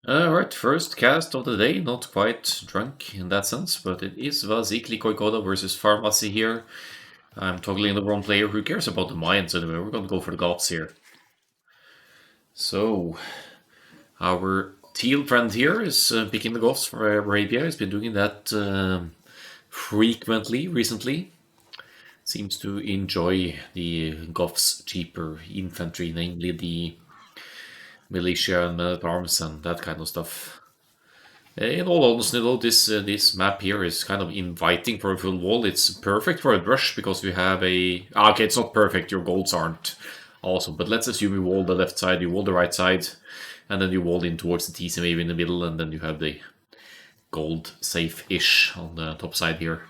Alright, first cast of the day, not quite drunk in that sense, but it is Vazikli Koykoda versus Pharmacy here. I'm toggling the wrong player, who cares about the Mayans anyway, we're gonna go for the gods here. So, our teal friend here is picking the goths for Arabia, he's been doing that frequently recently. Seems to enjoy the goths cheaper infantry, namely the militia and men at arms and that kind of stuff. In all honesty, though, this map here is kind of inviting for a full wall. It's perfect for a rush because you have a... okay, it's not perfect, your golds aren't awesome, but let's assume you wall the left side, you wall the right side, and then you wall in towards the TC maybe in the middle, and then you have the gold safe-ish on the top side here.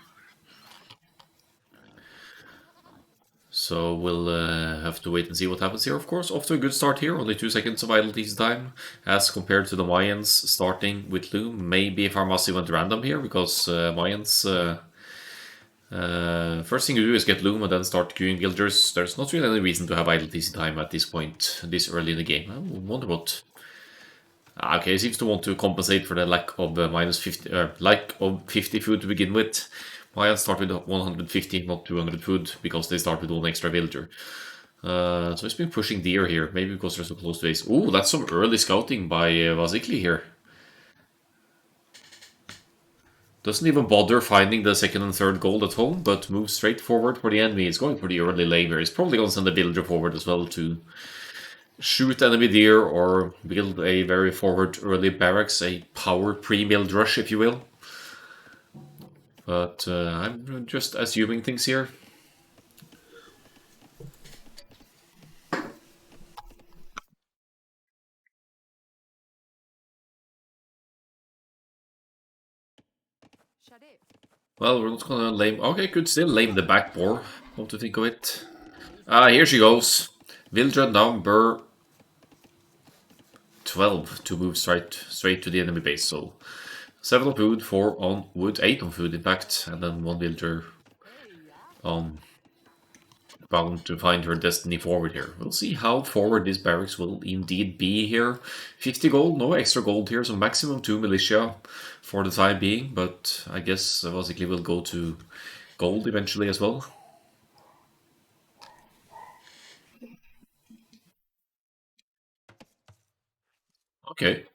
So we'll have to wait and see what happens here, of course. Off to a good start here, only 2 seconds of idle TC time, as compared to the Mayans starting with Loom. Maybe Pharmacy went random here, because Mayans... first thing you do is get Loom and then start queuing villagers. There's not really any reason to have idle TC time at this point, this early in the game. I wonder what... okay, he seems to want to compensate for the lack of minus 50, lack of 50 food to begin with. Mayans start with 150, not 200 food, because they start with one extra villager. So he's been pushing deer here, maybe because they're so close to base. Ooh, that's some early scouting by Vazikli here. Doesn't even bother finding the second and third gold at home, but moves straight forward for the enemy. He's going for the early lane here. He's probably going to send a villager forward as well to shoot enemy deer or build a very forward early barracks, a power pre-build rush, if you will. But I'm just assuming things here. Well, we're not gonna lame... okay, could still lame the back bore, come to think of it. Here she goes. Villager number 12 to move straight to the enemy base, so 7 on food, 4 on wood, 8 on food in fact, and then 1 villager on bound to find her destiny forward here. We'll see how forward this barracks will indeed be here. 50 gold, no extra gold here, so maximum 2 militia for the time being, but I guess Vazikli will go to gold eventually as well. Okay.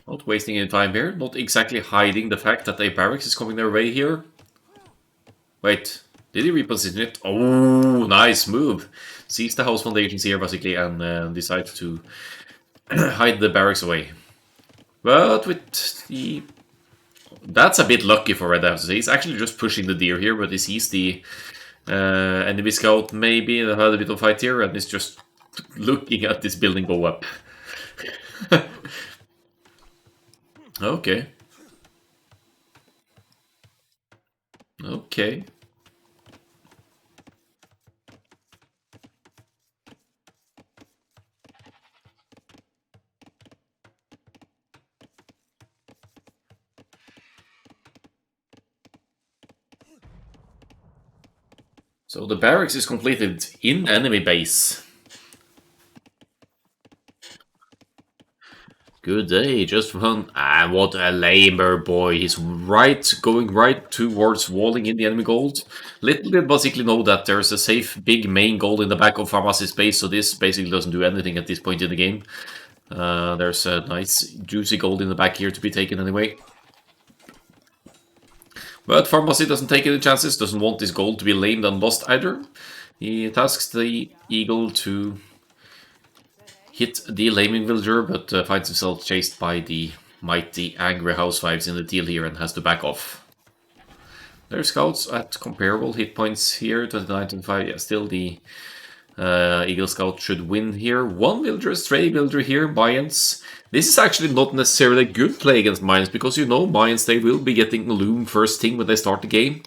Not wasting any time here, not exactly hiding the fact that a barracks is coming their way here. Wait, did he reposition it? Oh, nice move. Sees the house foundations here, basically, and decides to hide the barracks away. But with the... that's a bit lucky for Red, I have to say. He's actually just pushing the deer here, but he sees the enemy scout maybe that had a bit of fight here, and is just looking at this building go up. Okay. Okay. So the barracks is completed in enemy base. Good day, just fun. Ah, what a lamer boy. He's going right towards walling in the enemy gold. Little did basically know that there's a safe big main gold in the back of Pharmacy's base, so this basically doesn't do anything at this point in the game. There's a nice juicy gold in the back here to be taken anyway. But Pharmacy doesn't take any chances, doesn't want this gold to be lamed and lost either. He tasks the eagle to hit the laming villager, but finds himself chased by the mighty angry housewives in the deal here and has to back off. Their scouts at comparable hit points here, 29 and 5. Yeah, still the Eagle Scout should win here. 1 villager, stray villager here, Mayans. This is actually not necessarily a good play against Mayans, because you know Mayans, they will be getting Loom first thing when they start the game.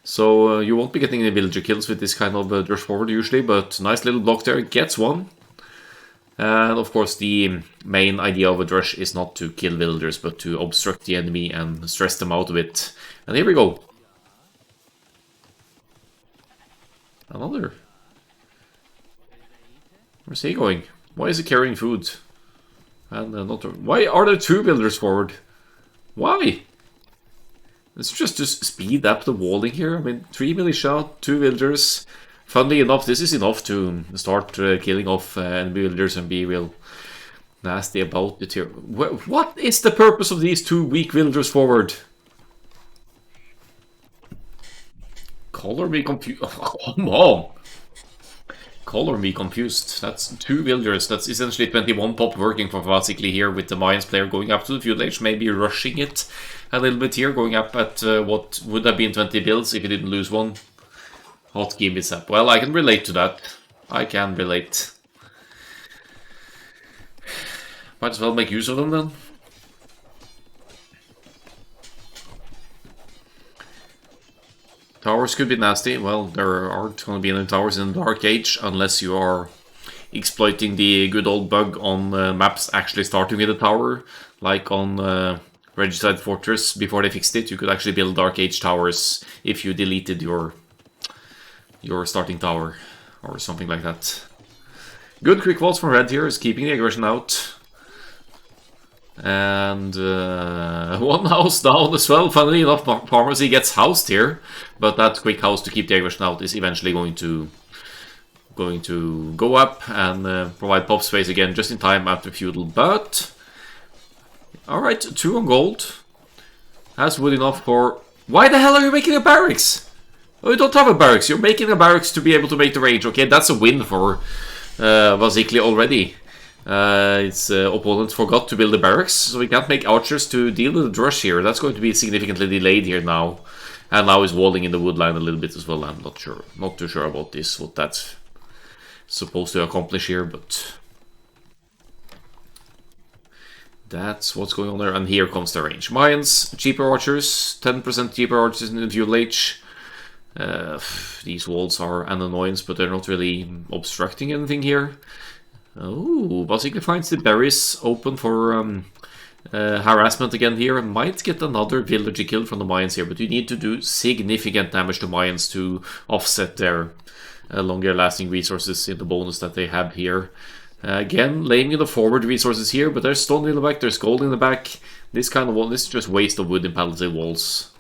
So you won't be getting any villager kills with this kind of rush forward usually, but nice little block there, gets one. And of course the main idea of a drush is not to kill villagers, but to obstruct the enemy and stress them out a bit. And here we go. Another. Where's he going? Why is he carrying food? And not. Why are there 2 builders forward? Why? It's just to speed up the walling here. I mean, 3 militia, 2 builders. Funnily enough, this is enough to start killing off enemy builders and be real nasty about it here. What is the purpose of these 2 weak builders forward? Color me confused. Come on! Color me confused. That's 2 builders. That's essentially 21 pop working for Vazikli here, with the Mayans player going up to the feudal age, maybe rushing it a little bit here, going up at what would have been 20 builds if he didn't lose one. Hot game is up. Well, I can relate to that. I can relate. Might as well make use of them then. Towers could be nasty. Well, there aren't going to be any towers in the Dark Age unless you are exploiting the good old bug on maps actually starting with a tower. Like on Regicide Fortress, before they fixed it, you could actually build Dark Age towers if you deleted your starting tower or something like that. Good quick walls from Red here is keeping the aggression out. And 1 house down as well. Funnily enough, Pharmacy gets housed here, but that quick house to keep the aggression out is eventually going to go up and provide pop space again just in time after feudal. But alright, 2 on gold. That's wood enough for... Why the hell are you making a barracks? Oh, you don't have a barracks. You're making a barracks to be able to make the range. Okay, that's a win for Vazikli already. Its opponent forgot to build the barracks, so we can't make archers to deal with the rush here. That's going to be significantly delayed here now. And now he's walling in the wood line a little bit as well. I'm not sure, not too sure about this, what that's supposed to accomplish here, but that's what's going on there. And here comes the range. Mayans, cheaper archers, 10% cheaper archers in the feudal age. These walls are an annoyance, but they're not really obstructing anything here. Oh, Vazikli finds the berries open for harassment again here. Might get another villager killed from the Mayans here, but you need to do significant damage to Mayans to offset their longer lasting resources in the bonus that they have here. Again, laying in the forward resources here, but there's stone in the back, there's gold in the back. This kind of wall, this is just waste of wood in palisade walls.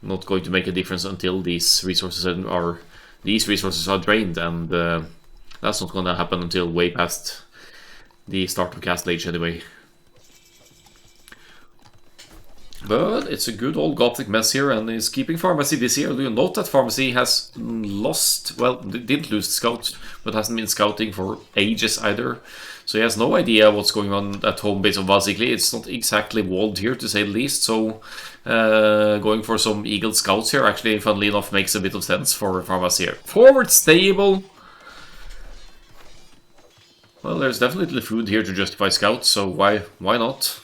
Not going to make a difference until these resources are drained, and that's not going to happen until way past the start of Castle Age anyway. But it's a good old Gothic mess here, and is keeping Pharmacy busy. Do you note that Pharmacy has lost, well, didn't lose scouts, but hasn't been scouting for ages either. So he has no idea what's going on at home base of Vazikli. It's not exactly walled here, to say the least, so going for some Eagle scouts here actually, funnily enough, makes a bit of sense for Pharmacy here. Forward stable. Well, there's definitely food here to justify scouts, so why not?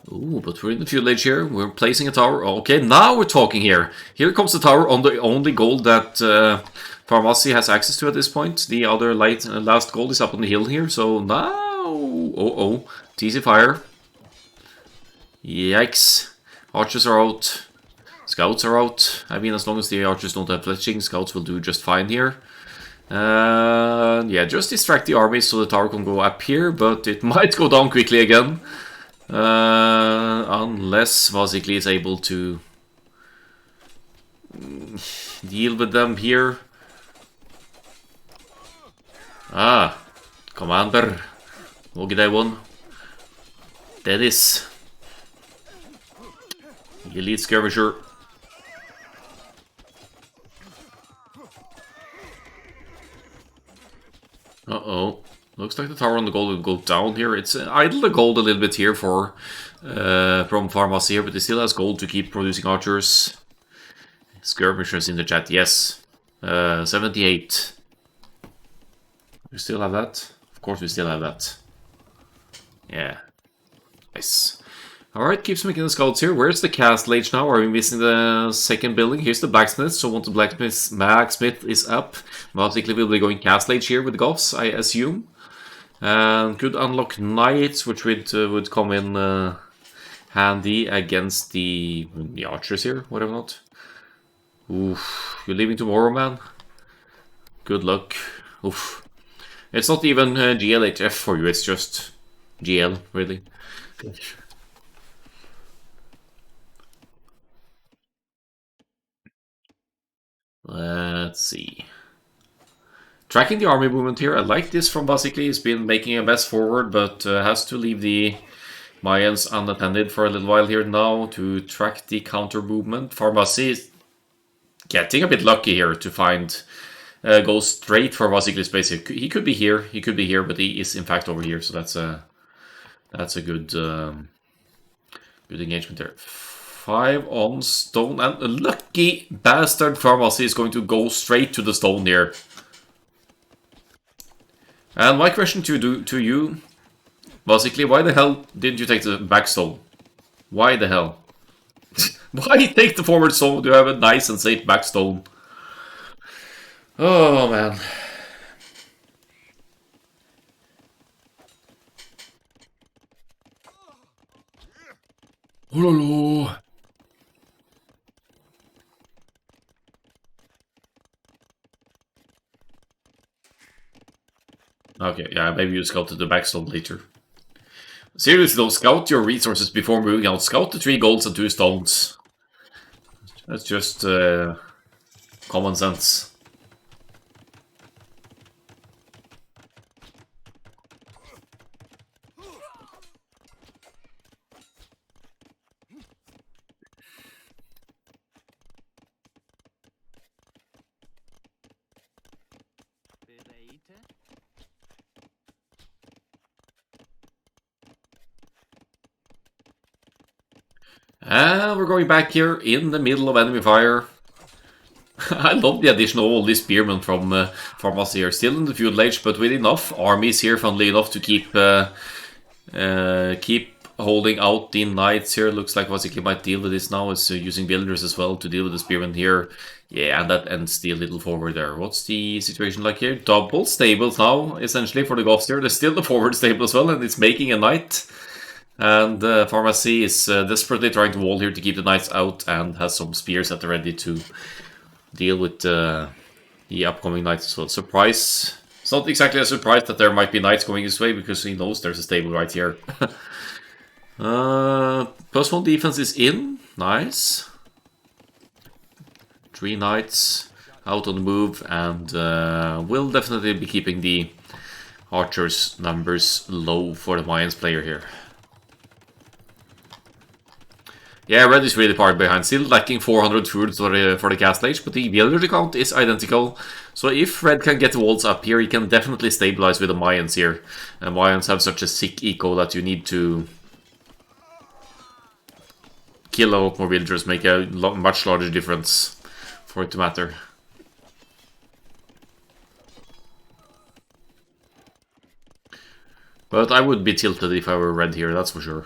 Ooh, but we're in the feudal age here. We're placing a tower. Okay, now we're talking here. Here comes the tower on the only gold that Pharmacy has access to at this point. The other last gold is up on the hill here. So now... TC fire. Yikes. Archers are out. Scouts are out. I mean, as long as the archers don't have fletching, scouts will do just fine here. Yeah, just distract the armies so the tower can go up here, but it might go down quickly again. Unless Vazikli is able to deal with them here. Ah, Commander. Ogday one. Dennis. Elite Skirmisher. Uh-oh. Looks like the tower on the gold will go down here. It's idle the gold a little bit here for from Pharmacy here, but it still has gold to keep producing archers. Skirmishers in the chat, yes. 78. We still have that? Of course we still have that. Yeah. Nice. Alright, keeps making the scouts here. Where's the castle age now? Are we missing the second building? Here's the blacksmith, so once the blacksmith is up, Vazikli will be going castle age here with the Goths, I assume. And could unlock knights, which would come in handy against the archers here, whatever not. Oof, you're leaving tomorrow, man? Good luck. Oof. It's not even GLHF for you, it's just GL, really. Let's see. Tracking the army movement here. I like this from Vazikli. He's been making a best forward, but has to leave the Mayans unattended for a little while here now to track the counter movement. Pharmacy is getting a bit lucky here to find go straight for Vazikli's base. He could be here, but he is in fact over here, so that's a good good engagement there. 5 on stone, and a lucky bastard Pharmacy is going to go straight to the stone here. And my question to you, Vazikli, why the hell didn't you take the back stone? Why the hell? Why take the forward stone to have a nice and safe back stone? Oh, man. Oh, okay, yeah, maybe you scout to the back stone later. Seriously though, scout your resources before moving out. Scout the 3 golds and 2 stones. That's just common sense. And we're going back here in the middle of enemy fire. I love the addition of all these spearmen from us here. Still in the feudal age, but with enough armies here, funnily enough, to keep holding out the knights here. Looks like Vazikli might deal with this now. Is using builders as well to deal with the spearmen here. Yeah, and that ends the little forward there. What's the situation like here? Double stables now, essentially, for the Goths here. There's still the forward stable as well, and it's making a knight. And Pharmacy is desperately trying to wall here to keep the knights out and has some spears at the ready to deal with the upcoming knights as well. Surprise. It's not exactly a surprise that there might be knights going this way because he knows there's a stable right here. +1 defense is in. Nice. 3 knights out on the move, and will definitely be keeping the archers' numbers low for the Mayans player here. Yeah, red is really far behind, still lacking 400 food for the castle age, but the villager count is identical. So if red can get the walls up here, he can definitely stabilize with the Mayans here. And Mayans have such a sick eco that you need to kill a lot more villagers, make a much larger difference for it to matter. But I would be tilted if I were red here, that's for sure.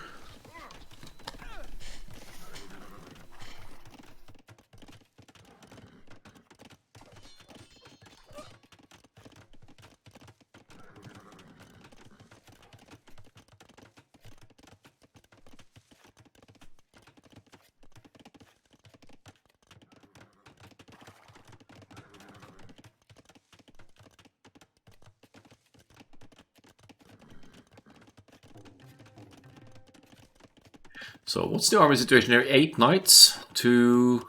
So what's the army situation here? 8 knights to...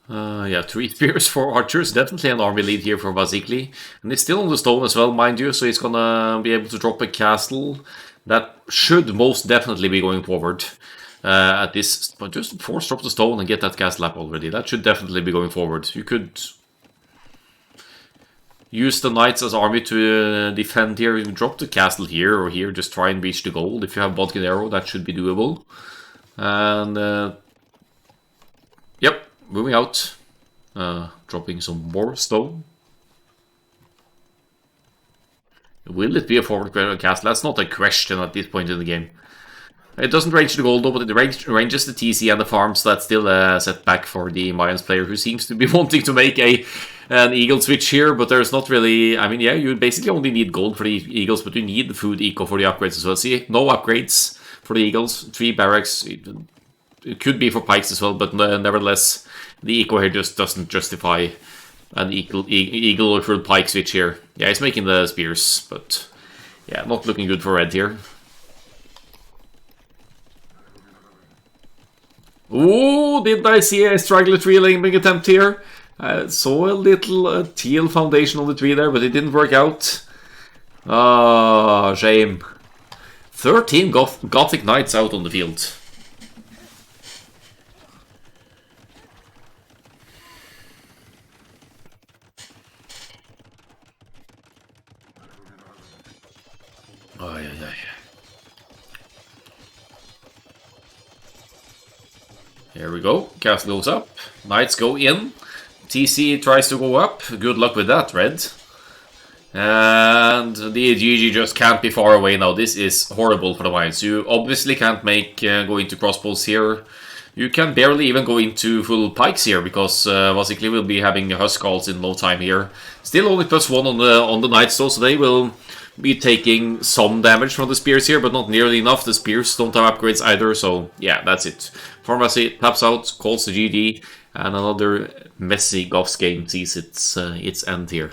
yeah, 3 spears for archers. Definitely an army lead here for Vazikli. And it's still on the stone as well, mind you, so he's gonna be able to drop a castle. That should most definitely be going forward at this... But just force drop the stone and get that castle up already. That should definitely be going forward. You could use the knights as army to defend here. You can drop the castle here or here, just try and reach the gold. If you have Bodkin Arrow, that should be doable. And yep, moving out. Dropping some more stone. Will it be a forward castle? That's not a question at this point in the game. It doesn't range the gold though, but it ranges the TC and the farm, so that's still a setback for the Mayans player who seems to be wanting to make an eagle switch here, but there's not really. I mean, yeah, you basically only need gold for the eagles, but you need the food eco for the upgrades as well. See, no upgrades for the eagles, 3 barracks. It could be for pikes as well, but nevertheless, the eco here just doesn't justify an eagle or full pike switch here. Yeah, he's making the spears, but yeah, not looking good for red here. Oh, did I see a straggler tree laming attempt here? I saw a little teal foundation on the tree there, but it didn't work out. Ah, shame. 13 Gothic Knights out on the field. Ay, ay, ay. Here we go. Castle goes up. Knights go in. TC tries to go up. Good luck with that, red. And the GG just can't be far away now. This is horrible for the Mayans. You obviously can't make go into crossbows here. You can barely even go into full pikes here because Vazikli will be having Huskarls in no time here. Still only +1 on the knights though, so they will be taking some damage from the spears here, but not nearly enough. The spears don't have upgrades either, so yeah, that's it. Pharmacy taps out, calls the GD, and another messy Goths game sees its end here.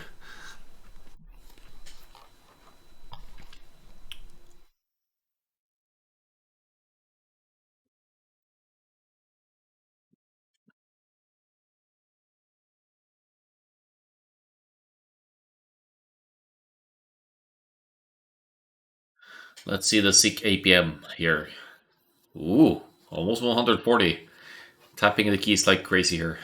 Let's see the sick APM here. Ooh, almost 140. Tapping the keys like crazy here.